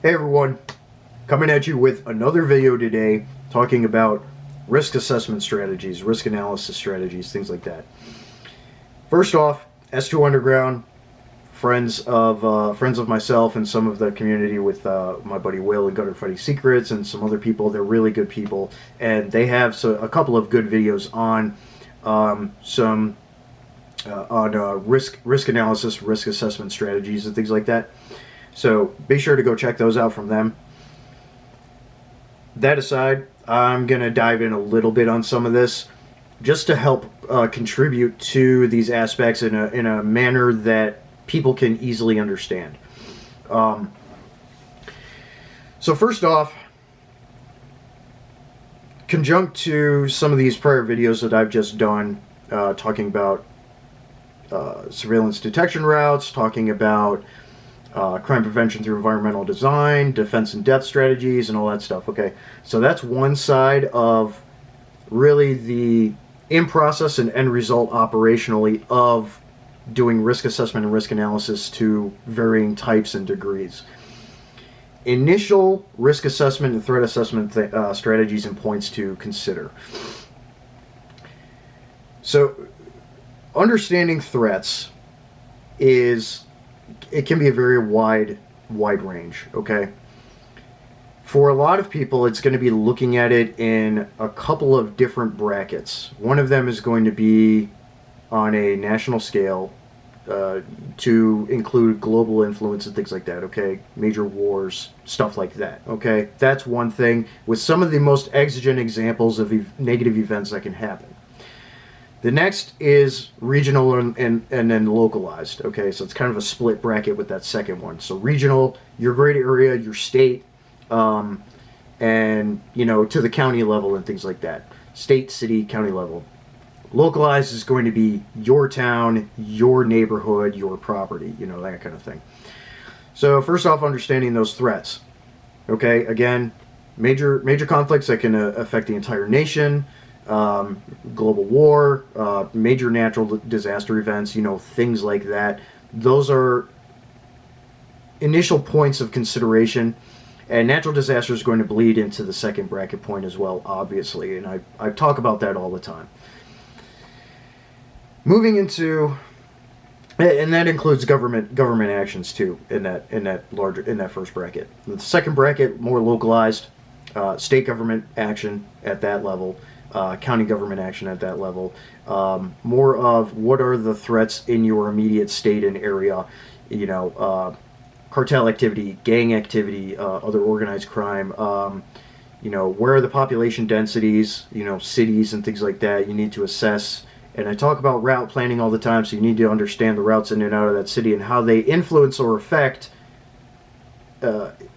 Hey everyone, coming at you with another video today talking about risk assessment strategies, risk analysis strategies, things like that. First off, S2 Underground, friends of myself and some of the community with my buddy Will and Gutter Fighting Secrets and some other people. They're really good people, and they have a couple of good videos on risk analysis, risk assessment strategies, and things like that. So be sure to go check those out from them. That aside, I'm going to dive in a little bit on some of this just to help contribute to these aspects in a manner that people can easily understand. So first off, conjunct to some of these prior videos that I've just done, talking about surveillance detection routes, talking about crime prevention through environmental design, defense in depth strategies, and all that stuff. Okay, so that's one side of really the in-process and end result operationally of doing risk assessment and risk analysis to varying types and degrees. Initial risk assessment and threat assessment strategies and points to consider. So understanding threats it can be a very wide range, okay? For a lot of people, it's going to be looking at it in a couple of different brackets. One of them is going to be on a national scale, to include global influence and things like that, okay? Major wars, stuff like that, okay? That's one thing, with some of the most exigent examples of negative events that can happen. The next is regional and then localized, okay? So it's kind of a split bracket with that second one. So regional, your great area, your state, and, you know, to the county level and things like that. State, city, county level. Localized is going to be your town, your neighborhood, your property, you know, that kind of thing. So first off, understanding those threats. Okay, again, major conflicts that can affect the entire nation, global war, major natural disaster events, you know, things like that. Those are initial points of consideration, and natural disaster is going to bleed into the second bracket point as well, obviously, and I talk about that all the time. Moving into, and that includes government actions too in that first bracket. The second bracket, more localized, state government action at that level. County government action at that level, more of what are the threats in your immediate state and area, you know, cartel activity, gang activity, other organized crime, you know, where are the population densities, you know, cities and things like that you need to assess. And I talk about route planning all the time, so you need to understand the routes in and out of that city and how they influence or affect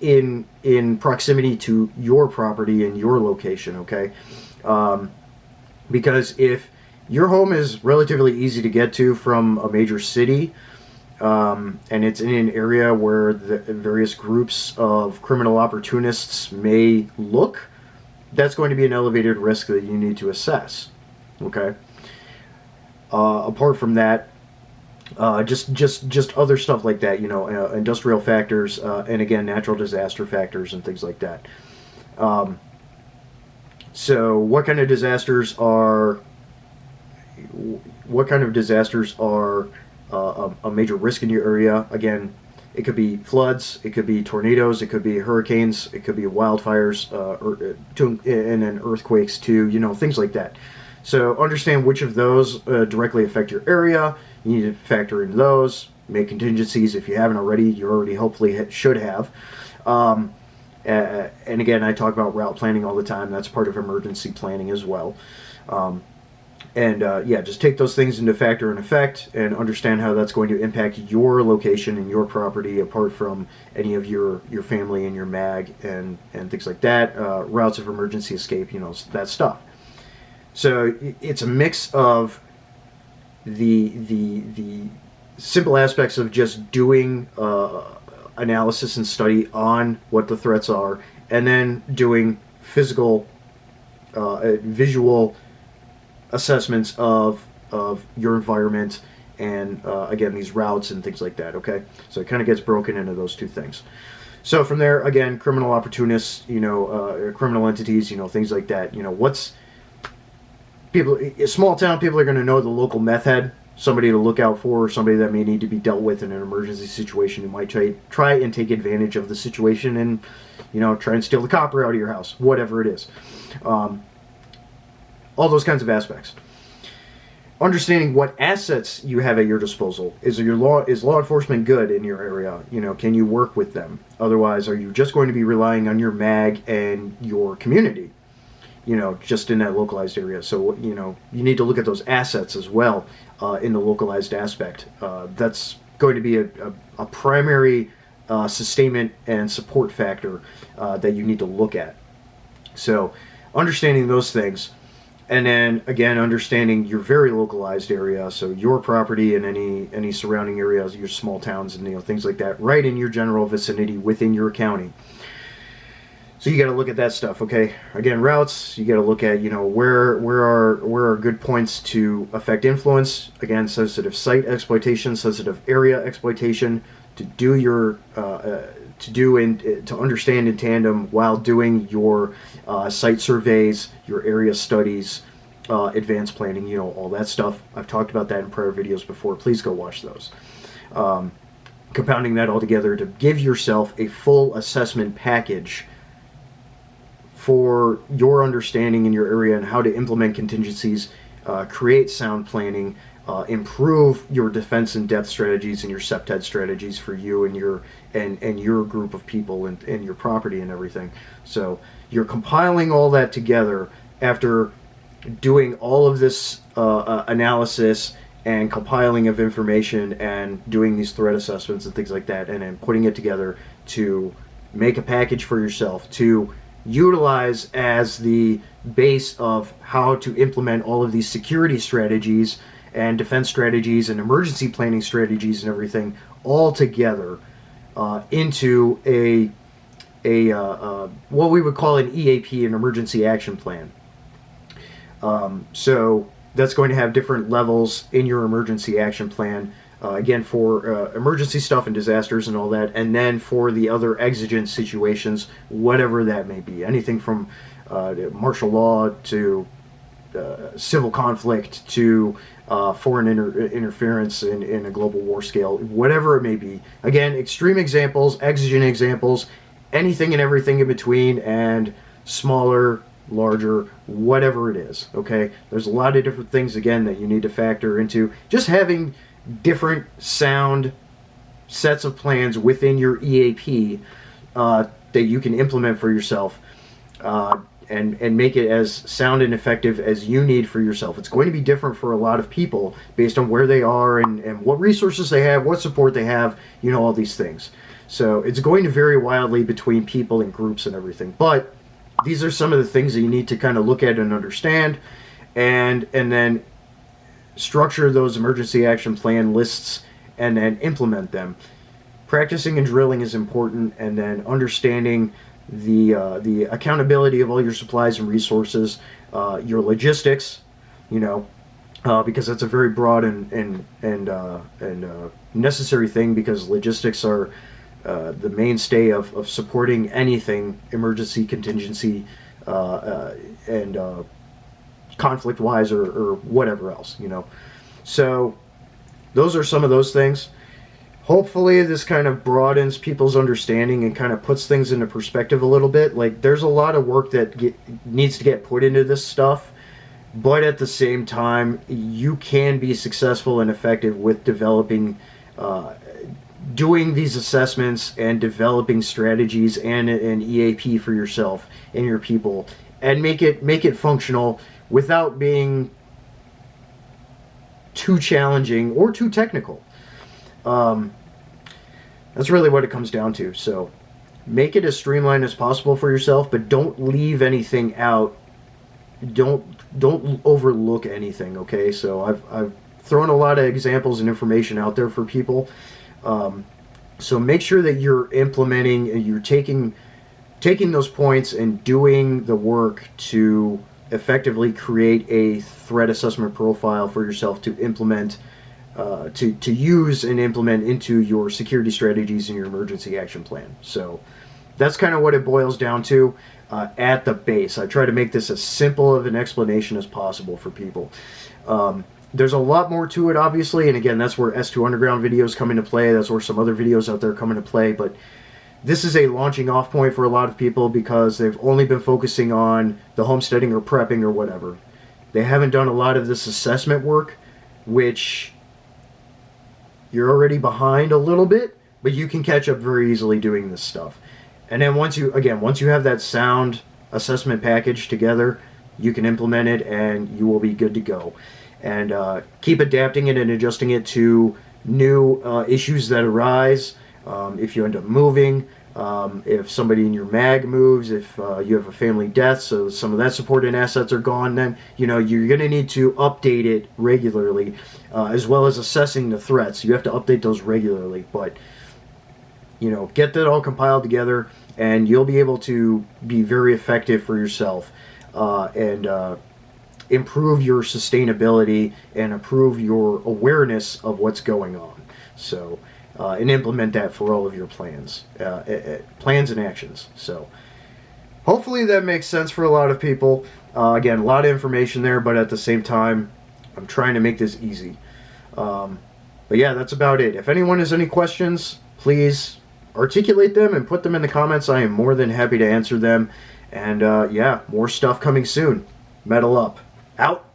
in proximity to your property and your location, okay? Because if your home is relatively easy to get to from a major city, and it's in an area where the various groups of criminal opportunists may look, that's going to be an elevated risk that you need to assess, okay? Apart from that, just other stuff like that, you know, industrial factors, and again, natural disaster factors and things like that. So what kind of disasters are a major risk in your area? Again, it could be floods, it could be tornadoes, it could be hurricanes, it could be wildfires, and then earthquakes too, you know, things like that. So understand which of those directly affect your area. You need to factor in those, make contingencies if you haven't already. You already hopefully should have. And again, I talk about route planning all the time. That's part of emergency planning as well. Yeah, just take those things into factor and effect and understand how that's going to impact your location and your property apart from any of your family and your mag and things like that. Routes of emergency escape, you know, that stuff. So it's a mix of the simple aspects of just doing analysis and study on what the threats are, and then doing physical, visual assessments of your environment and again these routes and things like that. Okay, so it kind of gets broken into those two things. So from there, again, criminal opportunists, criminal entities, things like that. What's people? Small town people are going to know the local meth head, somebody to look out for, or somebody that may need to be dealt with in an emergency situation who might try and take advantage of the situation and, try and steal the copper out of your house, whatever it is. All those kinds of aspects. Understanding what assets you have at your disposal. Is law enforcement good in your area? Can you work with them? Otherwise, are you just going to be relying on your MAG and your community? Just in that localized area. So, you need to look at those assets as well in the localized aspect. That's going to be a primary sustainment and support factor that you need to look at. So, understanding those things. And then, again, understanding your very localized area, so your property and any surrounding areas, your small towns and things like that, right in your general vicinity within your county. So you got to look at that stuff, okay? Again, routes, you got to look at, where are good points to affect influence. Again, sensitive site exploitation, sensitive area exploitation, to understand in tandem while doing your site surveys, your area studies, advanced planning, all that stuff. I've talked about that in prior videos before. Please go watch those. Compounding that all together to give yourself a full assessment package for your understanding in your area and how to implement contingencies, create sound planning, improve your defense and depth strategies and your septet strategies for you and your group of people and your property and everything. So you're compiling all that together after doing all of this analysis and compiling of information and doing these threat assessments and things like that, and then putting it together to make a package for yourself to utilize as the base of how to implement all of these security strategies and defense strategies and emergency planning strategies and everything all together into a what we would call an EAP, an emergency action plan. So that's going to have different levels in your emergency action plan. Again, for emergency stuff and disasters and all that, and then for the other exigent situations, whatever that may be. Anything from martial law to civil conflict to foreign interference in a global war scale, whatever it may be. Again, extreme examples, exigent examples, anything and everything in between, and smaller, larger, whatever it is, okay? There's a lot of different things, again, that you need to factor into. Just having different sound sets of plans within your EAP that you can implement for yourself and make it as sound and effective as you need for yourself. It's going to be different for a lot of people based on where they are and what resources they have, what support they have, all these things. So it's going to vary wildly between people and groups and everything. But these are some of the things that you need to kind of look at and understand, and then structure those emergency action plan lists and then implement them. Practicing and drilling is important, and then understanding the accountability of all your supplies and resources, your logistics, because that's a very broad and necessary thing, because logistics are the mainstay of supporting anything emergency, contingency, and conflict-wise or whatever else, So those are some of those things. Hopefully this kind of broadens people's understanding and kind of puts things into perspective a little bit. Like, there's a lot of work that needs to get put into this stuff, but at the same time, you can be successful and effective with developing, doing these assessments and developing strategies and an EAP for yourself and your people, and make it functional without being too challenging or too technical. That's really what it comes down to. So make it as streamlined as possible for yourself, but don't leave anything out. Don't overlook anything, okay? So I've thrown a lot of examples and information out there for people. So make sure that you're implementing, you're taking those points and doing the work to effectively create a threat assessment profile for yourself to implement to use and implement into your security strategies and your emergency action plan. So that's kind of what it boils down to at the base. I try to make this as simple of an explanation as possible for people. There's a lot more to it, obviously, and again, that's where S2 Underground videos come into play. That's where some other videos out there come into play, but this is a launching off point for a lot of people because they've only been focusing on the homesteading or prepping or whatever. They haven't done a lot of this assessment work, which you're already behind a little bit, but you can catch up very easily doing this stuff. And then once you have that sound assessment package together, you can implement it and you will be good to go. And keep adapting it and adjusting it to new issues that arise. If you end up moving, if somebody in your mag moves, if you have a family death, so some of that support and assets are gone, then you're going to need to update it regularly, as well as assessing the threats. You have to update those regularly, but get that all compiled together, and you'll be able to be very effective for yourself and improve your sustainability and improve your awareness of what's going on. So. And implement that for all of your plans and actions. So hopefully that makes sense for a lot of people. Again, a lot of information there, but at the same time, I'm trying to make this easy. But yeah, that's about it. If anyone has any questions, please articulate them and put them in the comments. I am more than happy to answer them. And yeah, more stuff coming soon. Metal up. Out.